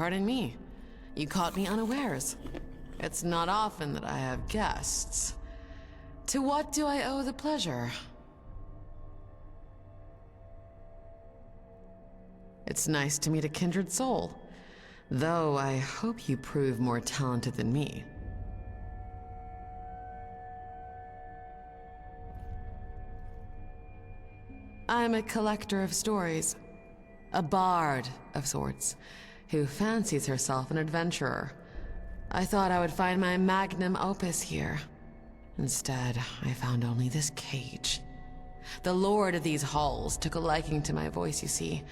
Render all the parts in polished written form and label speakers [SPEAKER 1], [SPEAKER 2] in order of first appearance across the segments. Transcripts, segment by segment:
[SPEAKER 1] pardon me. You caught me unawares. It's not often that I have guests. To what do I owe the pleasure? It's nice to meet a kindred soul, though I hope you prove more talented than me. I'm a collector of stories, a bard of sorts, who fancies herself an adventurer. I thought I would find my magnum opus here. Instead, I found only this cage. The lord of these halls took a liking to my voice, you see,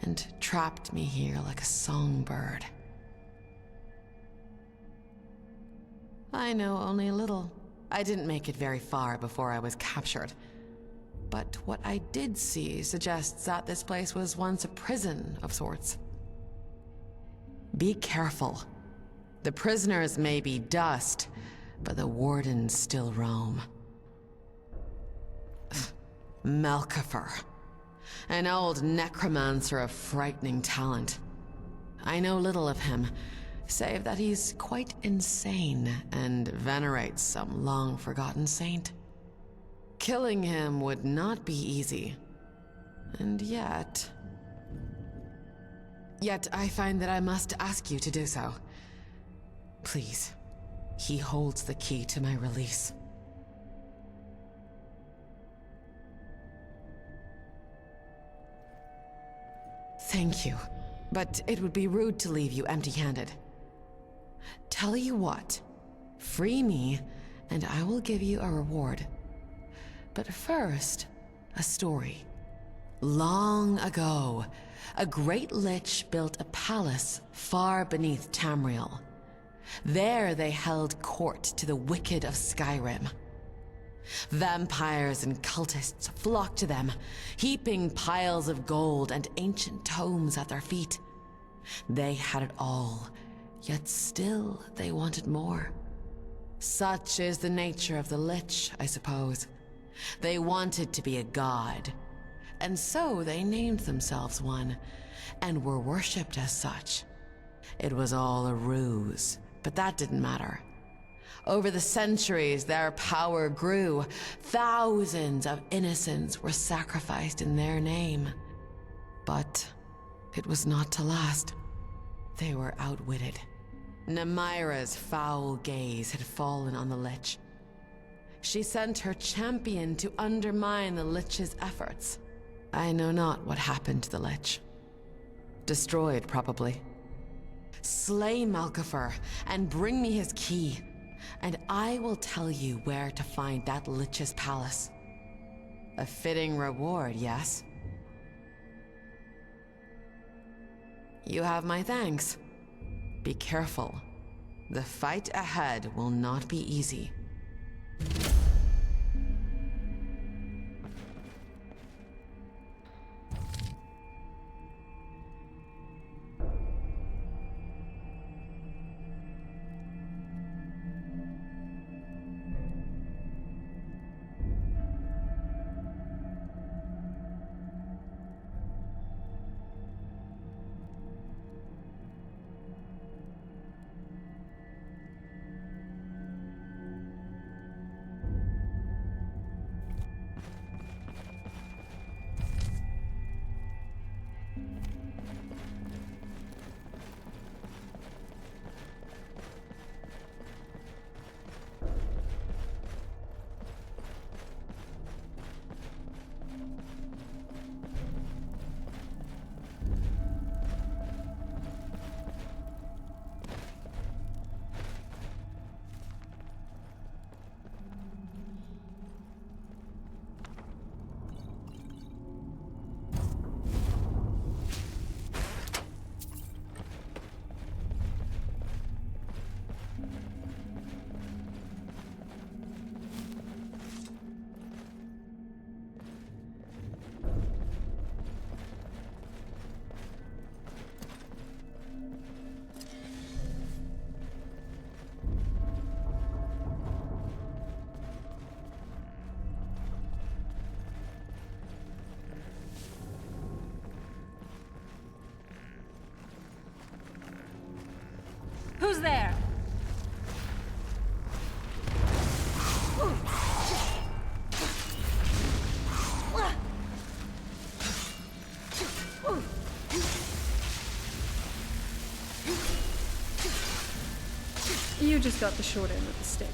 [SPEAKER 1] and trapped me here like a songbird. I know only a little. I didn't make it very far before I was captured. But what I did see suggests that this place was once a prison of sorts. Be careful. The prisoners may be dust, but the wardens still roam. Malkafer. An old necromancer of frightening talent. I know little of him, save that he's quite insane and venerates some long-forgotten saint. Killing him would not be easy. And yet I find that I must ask you to do so. Please, he holds the key to my release. Thank you, but it would be rude to leave you empty-handed. Tell you what, free me, and I will give you a reward. But first, a story. Long ago, a great lich built a palace far beneath Tamriel. There they held court to the wicked of Skyrim. Vampires and cultists flocked to them, heaping piles of gold and ancient tomes at their feet. They had it all, yet still they wanted more. Such is the nature of the Lich, I suppose. They wanted to be a god, and so they named themselves one, and were worshipped as such. It was all a ruse, but that didn't matter. Over the centuries, their power grew. Thousands of innocents were sacrificed in their name. But it was not to last. They were outwitted. Namira's foul gaze had fallen on the Lich. She sent her champion to undermine the Lich's efforts. I know not what happened to the Lich. Destroyed, probably. Slay Malkafer and bring me his key, and I will tell you where to find that Lich's palace. A fitting reward, yes? You have my thanks. Be careful. The fight ahead will not be easy.
[SPEAKER 2] You just got the short end of the stick.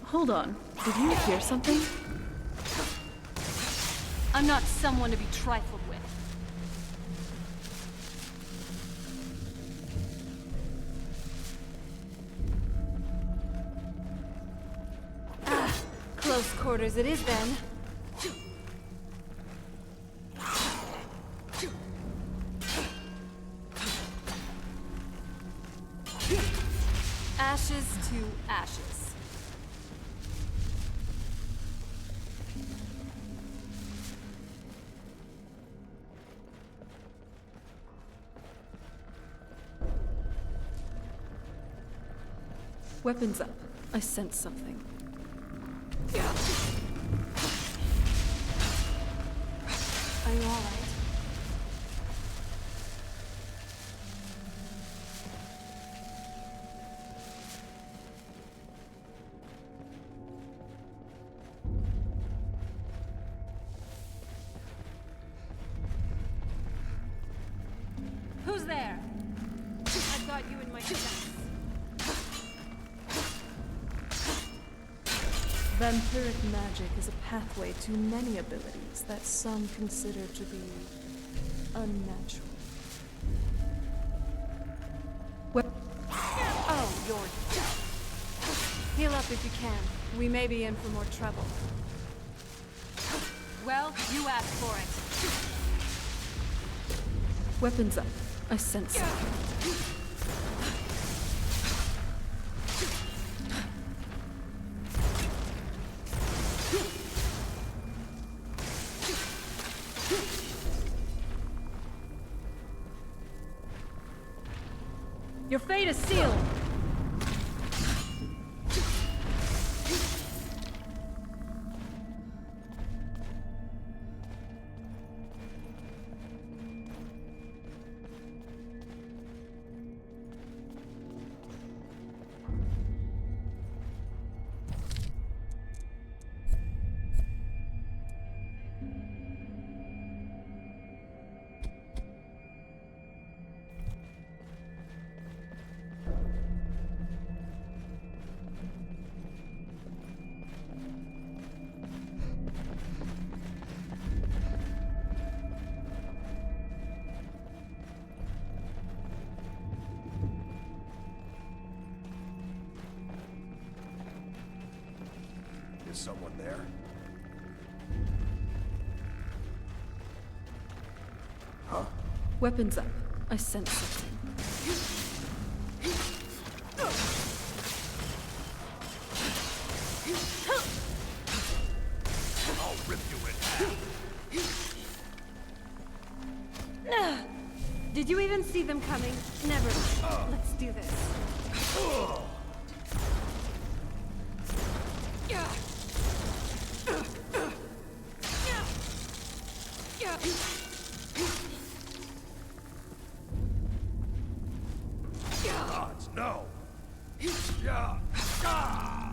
[SPEAKER 2] Hold on. Did you hear something?
[SPEAKER 3] I'm not someone to be trifled with. Close quarters it is then. Ashes to ashes.
[SPEAKER 2] Weapons up. I sense something.
[SPEAKER 3] Are you alright? Who's there? I've got you in my sights.
[SPEAKER 2] Vampiric magic is a pathway to many abilities that some consider to be unnatural.
[SPEAKER 3] Oh, you're dead. Heal up if you can. We may be in for more trouble. Well, you asked for it.
[SPEAKER 2] Weapons up. I sense something.
[SPEAKER 3] Your fate is sealed!
[SPEAKER 4] Is someone there? Huh?
[SPEAKER 2] Weapons up. I sense something.
[SPEAKER 4] I'll rip you in half.
[SPEAKER 3] Did you even see them coming? Never mind. Let's do this.
[SPEAKER 4] Gods, no! Yeah! Ah!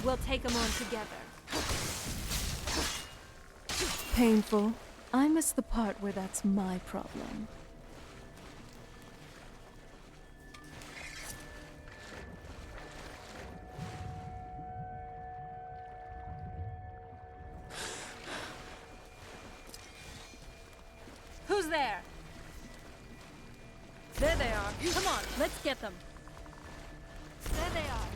[SPEAKER 3] We'll take them on together.
[SPEAKER 2] Painful. I miss the part where that's my problem.
[SPEAKER 3] Who's there? There they are. Come on, let's get them. There they are.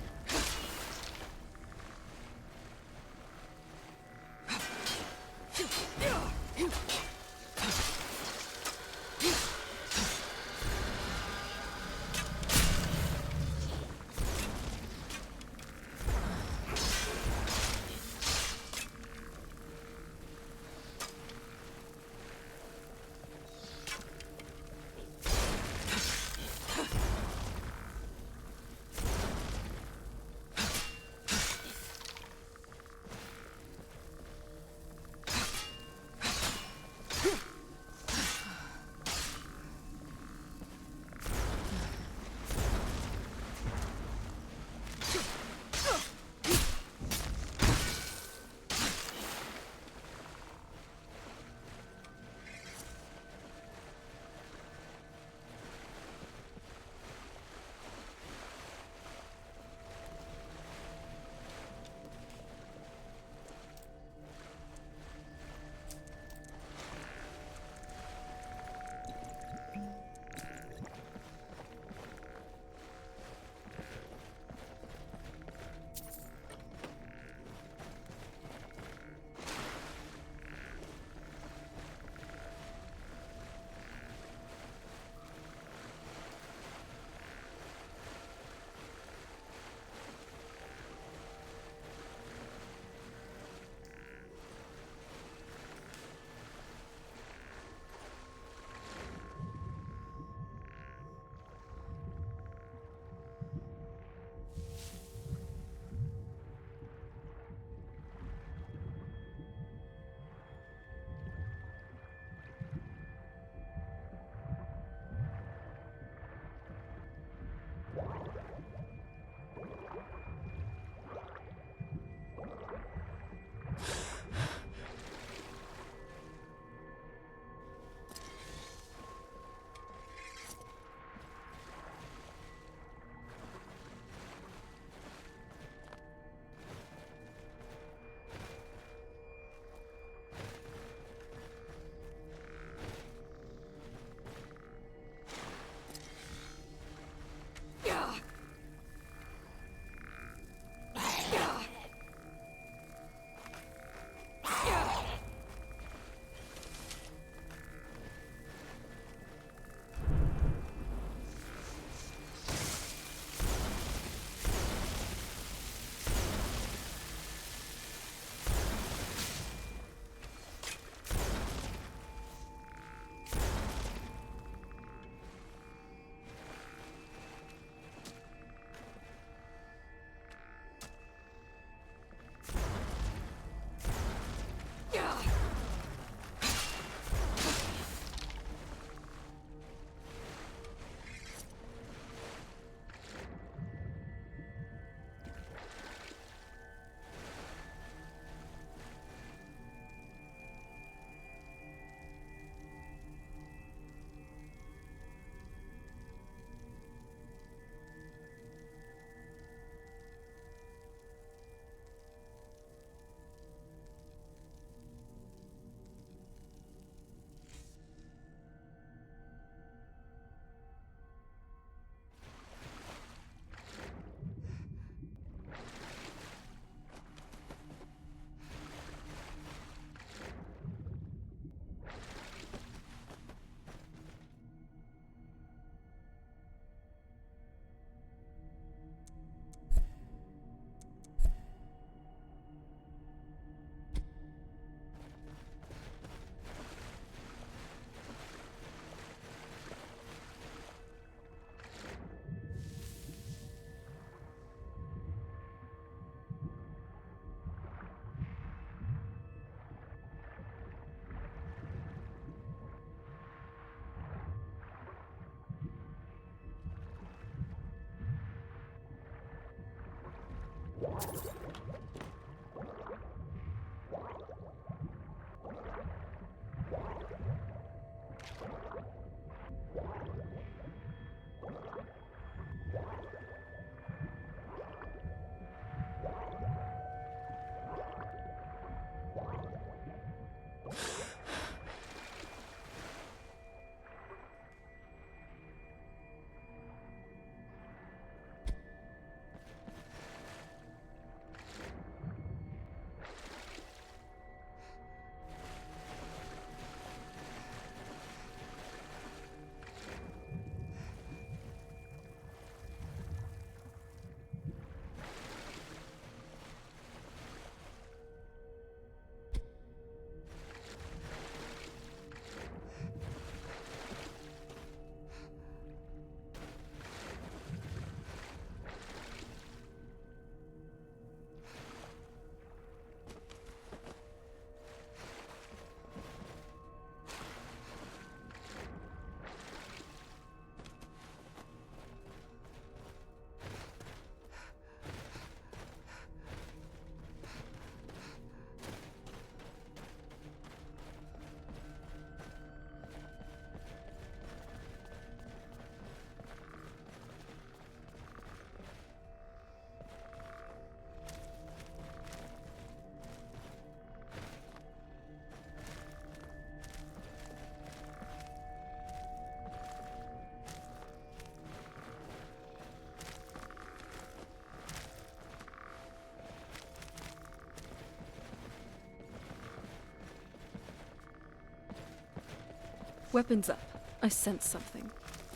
[SPEAKER 2] Weapons up. I sense something.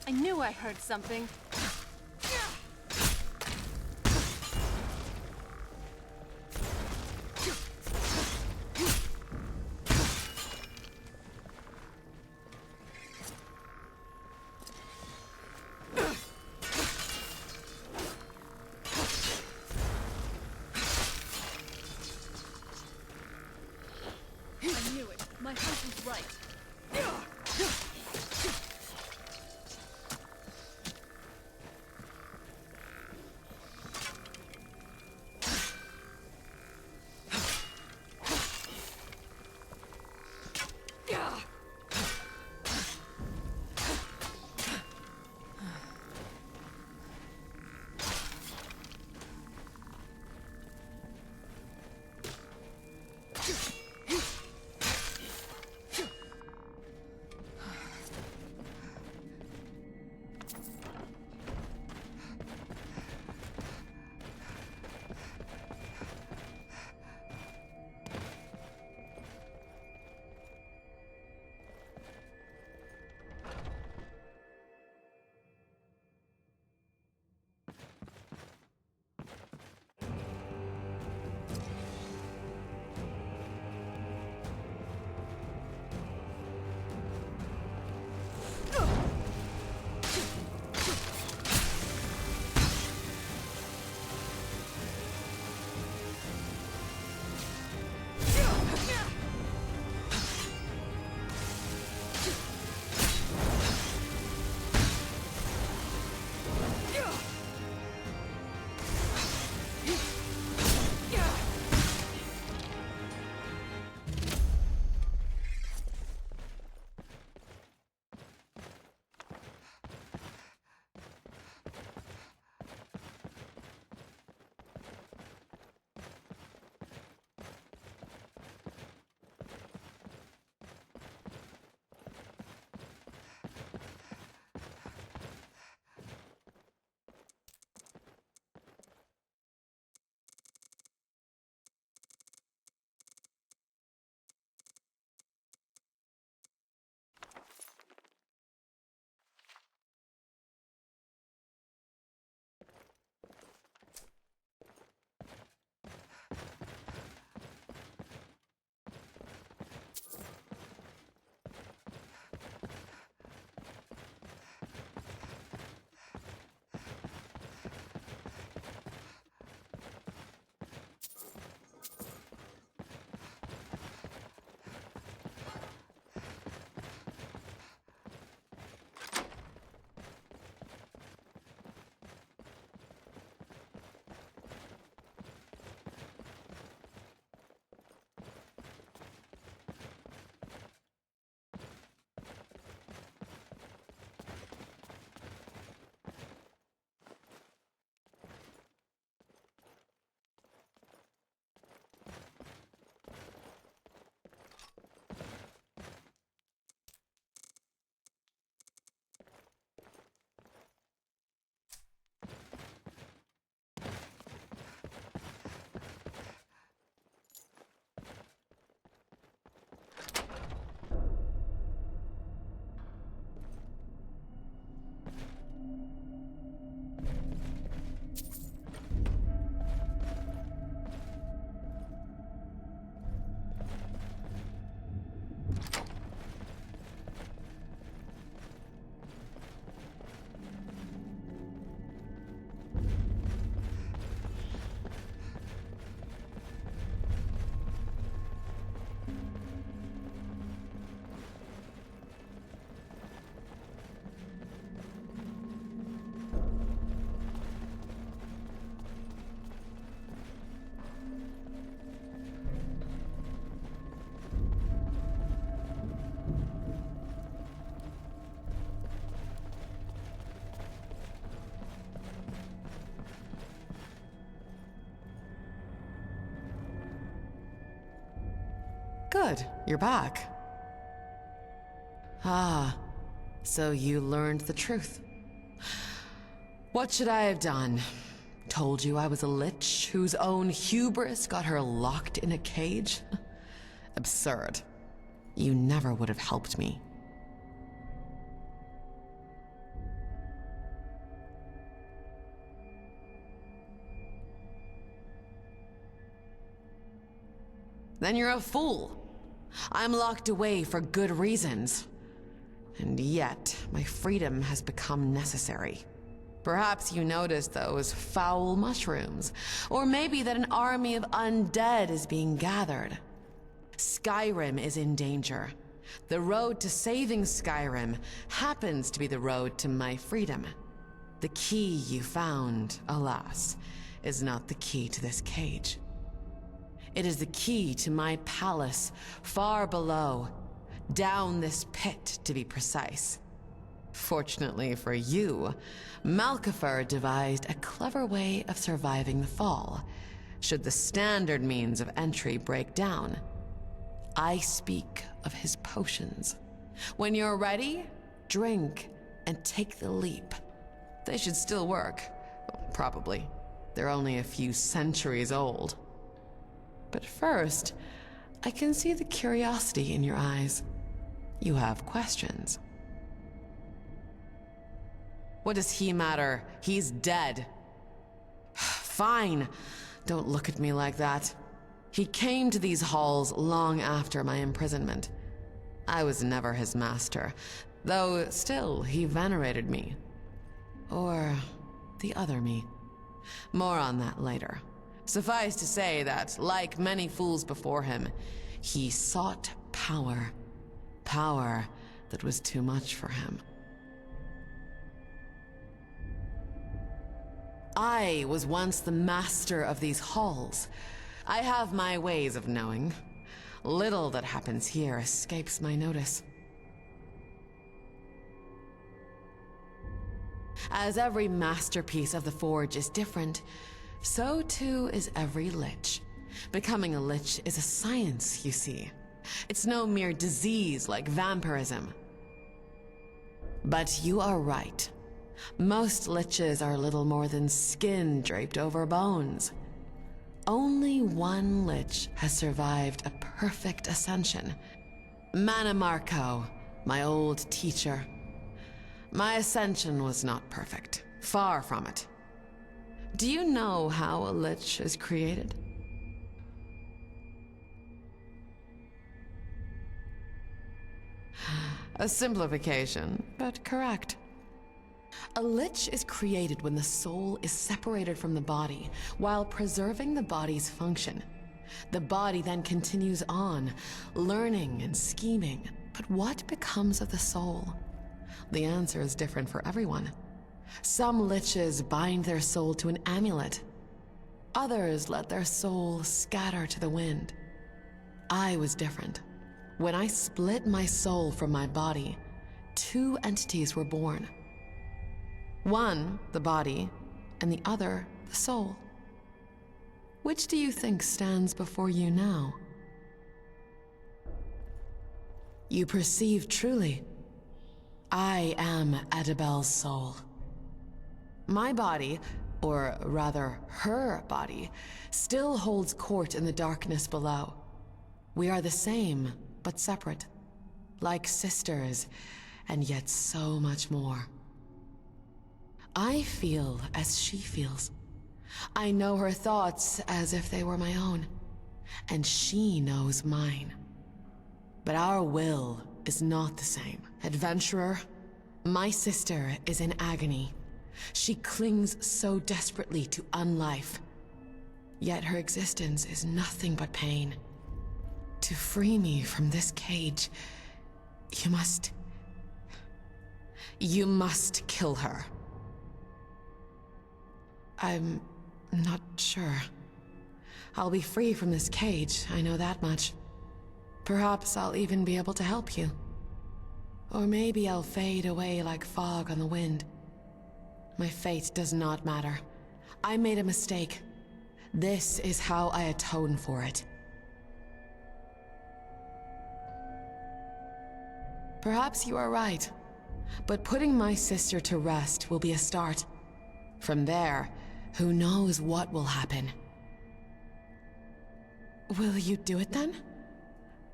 [SPEAKER 3] I knew I heard something.
[SPEAKER 2] I knew it. My hunch was right.
[SPEAKER 1] Good, you're back. Ah, so you learned the truth. What should I have done? Told you I was a lich whose own hubris got her locked in a cage? Absurd. You never would have helped me. Then you're a fool. I'm locked away for good reasons. And yet, my freedom has become necessary. Perhaps you noticed those foul mushrooms, or maybe that an army of undead is being gathered. Skyrim is in danger. The road to saving Skyrim happens to be the road to my freedom. The key you found, alas, is not the key to this cage. It is the key to my palace, far below, down this pit to be precise. Fortunately for you, Malkifer devised a clever way of surviving the fall, should the standard means of entry break down. I speak of his potions. When you're ready, drink and take the leap. They should still work. Probably. They're only a few centuries old. But first, I can see the curiosity in your eyes. You have questions. What does he matter? He's dead. Fine. Don't look at me like that. He came to these halls long after my imprisonment. I was never his master, though still he venerated me. Or the other me. More on that later. Suffice to say that, like many fools before him, he sought power. Power that was too much for him. I was once the master of these halls. I have my ways of knowing. Little that happens here escapes my notice. As every masterpiece of the Forge is different, so too is every lich. Becoming a lich is a science, you see. It's no mere disease like vampirism. But you are right. Most liches are little more than skin draped over bones. Only one lich has survived a perfect ascension. Mannimarco, my old teacher. My ascension was not perfect. Far from it. Do you know how a lich is created? A simplification, but correct. A lich is created when the soul is separated from the body, while preserving the body's function. The body then continues on, learning and scheming. But what becomes of the soul? The answer is different for everyone. Some liches bind their soul to an amulet. Others let their soul scatter to the wind. I was different. When I split my soul from my body, two entities were born. One, the body, and the other, the soul. Which do you think stands before you now? You perceive truly. I am Adabel's soul. My body, or rather her body, still holds court in the darkness below. We are the same, but separate. Like sisters, and yet so much more. I feel as she feels. I know her thoughts as if they were my own, and she knows mine. But our will is not the same. Adventurer, my sister is in agony. She clings so desperately to unlife. Yet her existence is nothing but pain. To free me from this cage, you must kill her. I'm not sure. I'll be free from this cage, I know that much. Perhaps I'll even be able to help you. Or maybe I'll fade away like fog on the wind. My fate does not matter. I made a mistake. This is how I atone for it. Perhaps you are right, but putting my sister to rest will be a start. From there, who knows what will happen? Will you do it then?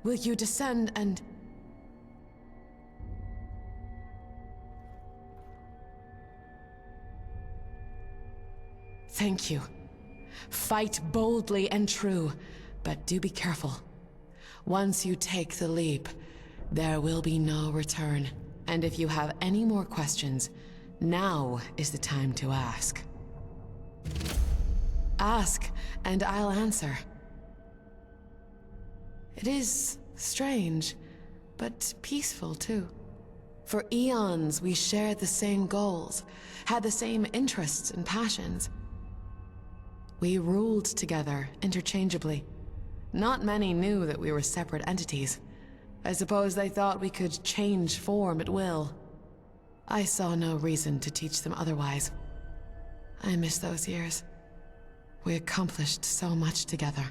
[SPEAKER 1] Will you descend and... Thank you. Fight boldly and true, but do be careful. Once you take the leap, there will be no return. And if you have any more questions, now is the time to ask. Ask, and I'll answer. It is strange, but peaceful too. For eons, we shared the same goals, had the same interests and passions. We ruled together, interchangeably. Not many knew that we were separate entities. I suppose they thought we could change form at will. I saw no reason to teach them otherwise. I miss those years. We accomplished so much together.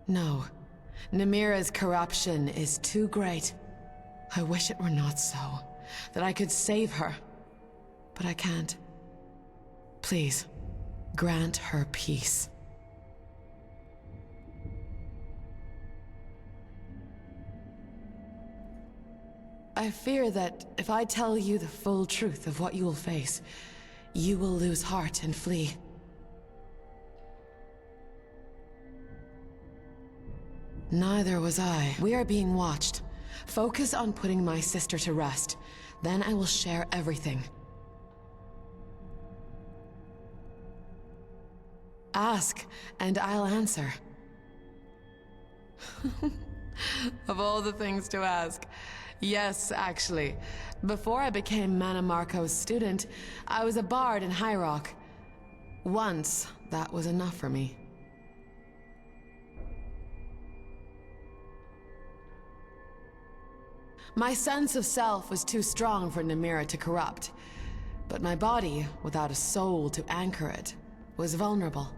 [SPEAKER 1] No. Namira's corruption is too great. I wish it were not so, that I could save her. But I can't. Please, grant her peace. I fear that if I tell you the full truth of what you will face, you will lose heart and flee. Neither was I. We are being watched. Focus on putting my sister to rest. Then I will share everything. Ask, and I'll answer. Of all the things to ask. Yes, actually. Before I became Mana Marco's student, I was a bard in High Rock. Once, that was enough for me. My sense of self was too strong for Namira to corrupt, but my body, without a soul to anchor it, was vulnerable.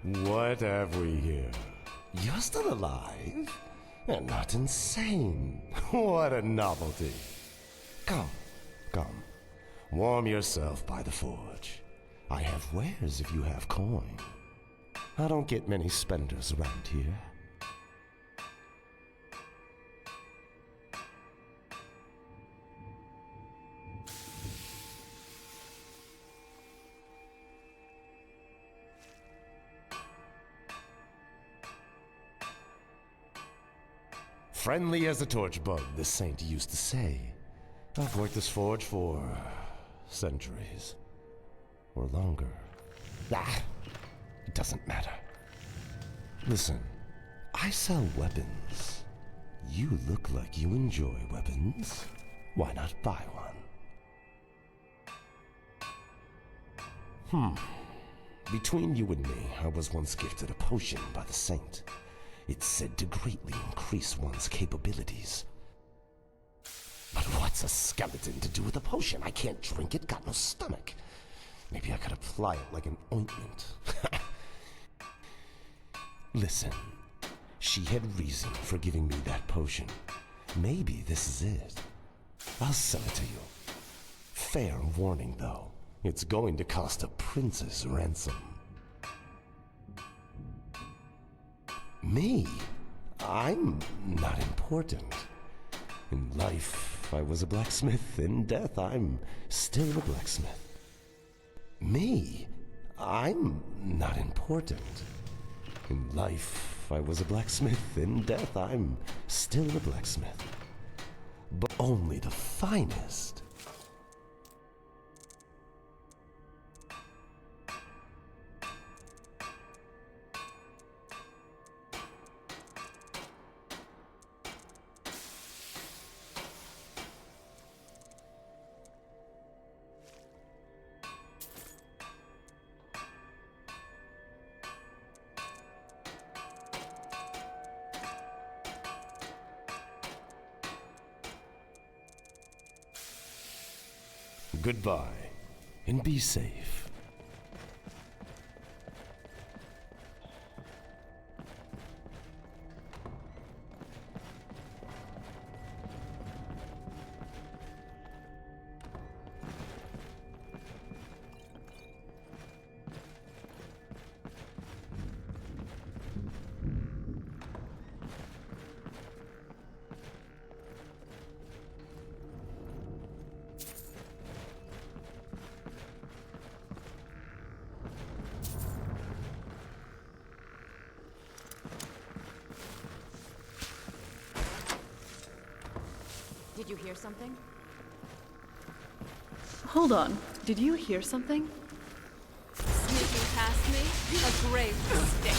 [SPEAKER 5] What have we here? You're still alive? And not insane. What a novelty. Come, come. Warm yourself by the forge. I have wares if you have coin. I don't get many spenders around here. Friendly as a torch bug, the saint used to say. I've worked this forge for centuries. Or longer. Ah, it doesn't matter. Listen, I sell weapons. You look like you enjoy weapons. Why not buy one? Between you and me, I was once gifted a potion by the saint. It's said to greatly increase one's capabilities. But what's a skeleton to do with a potion? I can't drink it, got no stomach. Maybe I could apply it like an ointment. Listen, she had reason for giving me that potion. Maybe this is it. I'll sell it to you. Fair warning, though. It's going to cost a prince's ransom. Me? I'm not important. In life, I was a blacksmith. In death, I'm still a blacksmith. Me? I'm not important. In life, I was a blacksmith. In death, I'm still a blacksmith. But only the finest. Goodbye, and be safe.
[SPEAKER 3] Did you hear something?
[SPEAKER 2] Hold on. Did you hear something?
[SPEAKER 3] Sneaking past me? A grave mistake.